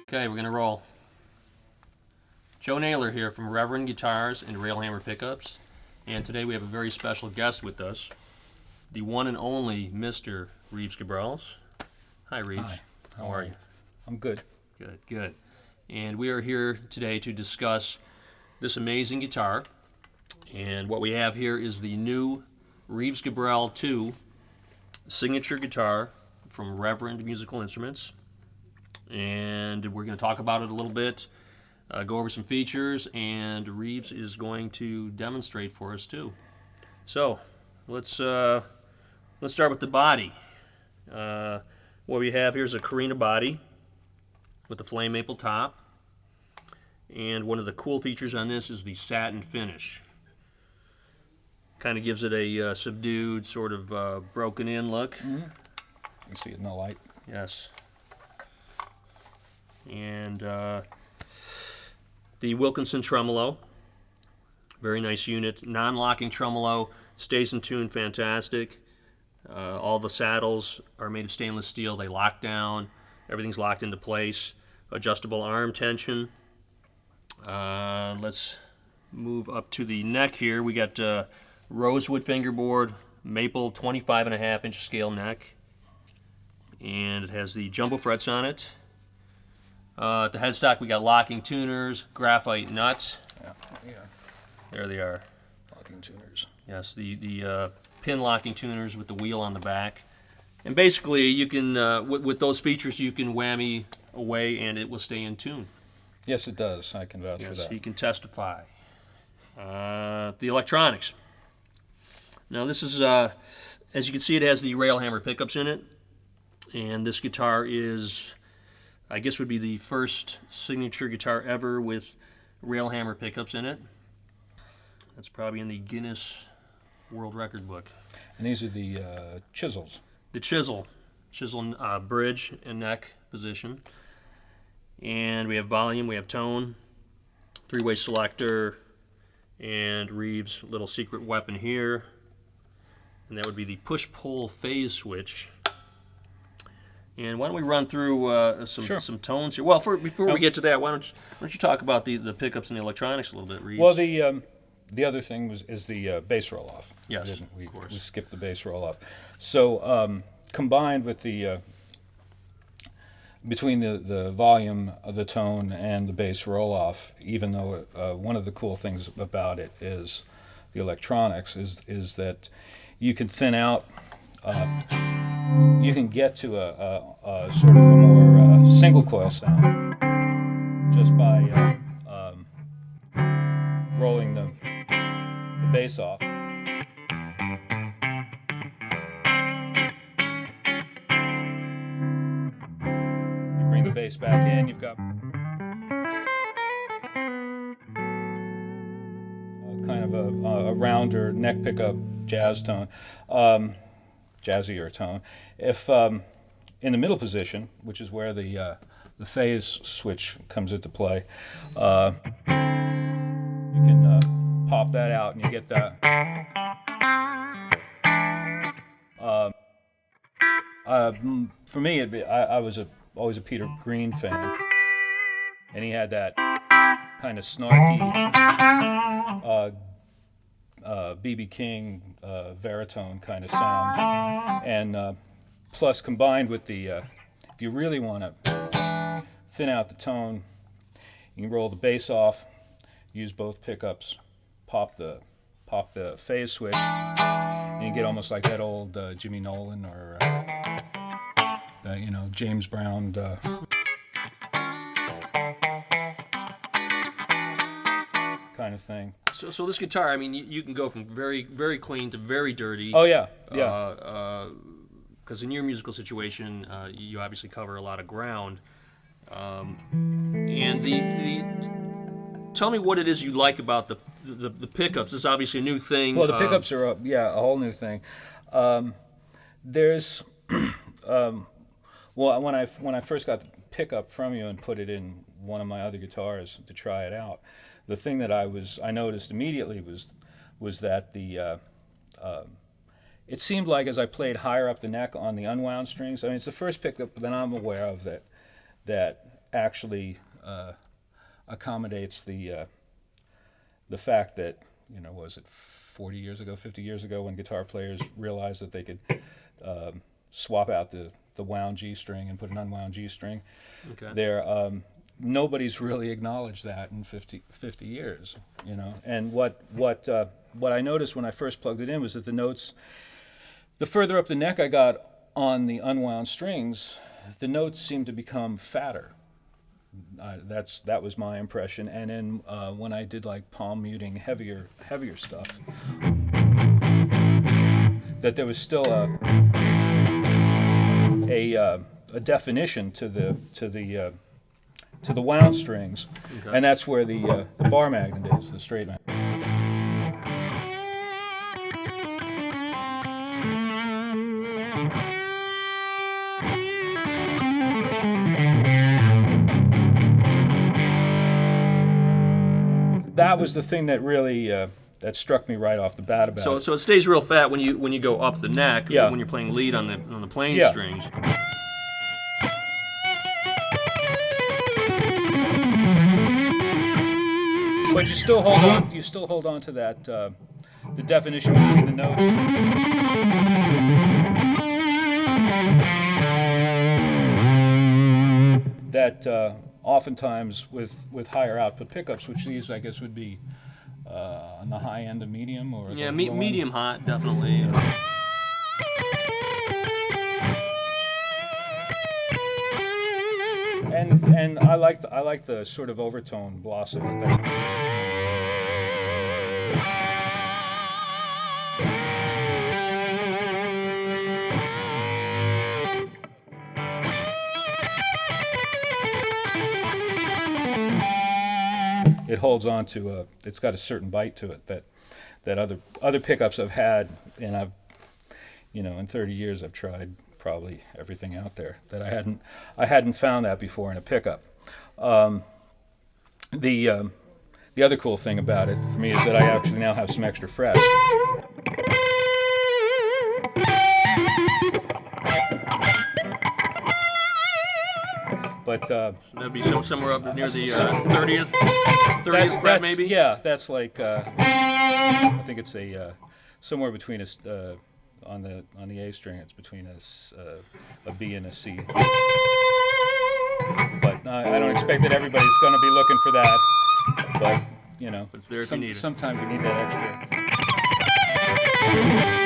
Okay, we're gonna roll. Joe Naylor here from Reverend Guitars and Railhammer Pickups, and today we have a very special guest with us, the one and only Mr. Reeves Gabrels. Hi, Reeves. Hi. How are you? I'm good. Good, good. And we are here today to discuss this amazing guitar. And what we have here is the new Reeves Gabrels II signature guitar from Reverend Musical Instruments. And we're going to talk about it a little bit, go over some features, and Reeves is going to demonstrate for us too. So let's start with the body. What we have here is a Carina body with the flame maple top, and one of the cool features on this is the satin finish. Kind of gives it a subdued, sort of broken in look. Mm-hmm. You see it in the light. Yes. And the Wilkinson tremolo, very nice unit. Non-locking tremolo, stays in tune fantastic. All the saddles are made of stainless steel. They lock down. Everything's locked into place. Adjustable arm tension. Let's move up to the neck here. We got rosewood fingerboard, maple 25.5-inch scale neck. And it has the jumbo frets on it. At the headstock, we got locking tuners, graphite nuts. Yeah. There they are. Locking tuners. Yes, the pin locking tuners with the wheel on the back. And basically, you can with those features, you can whammy away and it will stay in tune. Yes, it does. I can vouch for Yes, that. he can testify. The electronics. Now, this is, as you can see, it has the Railhammer pickups in it. And this guitar is, I guess, would be the first signature guitar ever with Railhammer pickups in it. That's probably in the Guinness World Record book. And these are the chisels. The chisel bridge and neck position. And we have volume, we have tone, three-way selector, and Reeves' little secret weapon here. And that would be the push-pull phase switch. And why don't we run through some tones here? Well, before we get to that, why don't you talk about the pickups and the electronics a little bit, Reeves? Well, the other thing is the bass roll-off. Yes, of course. We skipped the bass roll-off. So combined with the between the volume of the tone and the bass roll-off, even though one of the cool things about it is the electronics, is that you can thin out. You can get to a sort of a more single coil sound just by rolling the bass off. You bring the bass back in, you've got kind of a rounder neck pickup jazz tone. Jazzier tone. If in the middle position, which is where the phase switch comes into play, you can pop that out and you get that. For me, I was always a Peter Green fan, and he had that kind of snarky B.B. King baritone kind of sound, and plus combined with the, if you really want to thin out the tone, you can roll the bass off, use both pickups, pop the phase switch, and you get almost like that old Jimmy Nolan or James Brown. Kind of thing. So this guitar, I mean, you can go from very, very clean to very dirty. Oh yeah. Because in your musical situation, you obviously cover a lot of ground. And tell me what it is you like about the pickups. This is obviously a new thing. Well, the pickups are a whole new thing. There's well, when I first got the pickup from you and put it in one of my other guitars to try it out, the thing that I noticed immediately was that it seemed like as I played higher up the neck on the unwound strings, I mean, it's the first pickup that I'm aware of that actually accommodates the fact that, you know, was it 40 years ago, 50 years ago, when guitar players realized that they could swap out the wound G string and put an unwound G string. Okay. Nobody's really acknowledged that in 50 years, you know. And what I noticed when I first plugged it in was that the notes, the further up the neck I got on the unwound strings, the notes seemed to become fatter. That was my impression. And then when I did like palm muting, heavier stuff, that there was still a definition to the wound strings, okay. And that's where the bar magnet is, the straight magnet. That was the thing that really that struck me right off the bat about it. So it stays real fat when you go up the neck, yeah. When you're playing lead on the plain yeah. strings. But you still hold on. You still hold on to that the definition between the notes. That oftentimes with higher output pickups, which these I guess would be on the high end of medium or yeah, medium hot definitely. Yeah. And I like the sort of overtone blossom with that. It holds on to it's got a certain bite to it that other pickups I've had, and I've, you know, in 30 years I've tried probably everything out there that I hadn't found that before in a pickup. The other cool thing about it for me is that I actually now have some extra frets. But so that'd be somewhere up near the 30th fret maybe. Yeah, that's like I think it's somewhere between a on the A string. It's between a B and a C. But I don't expect that everybody's going to be looking for that. But you know, it's there if you need it. Sometimes you need that extra.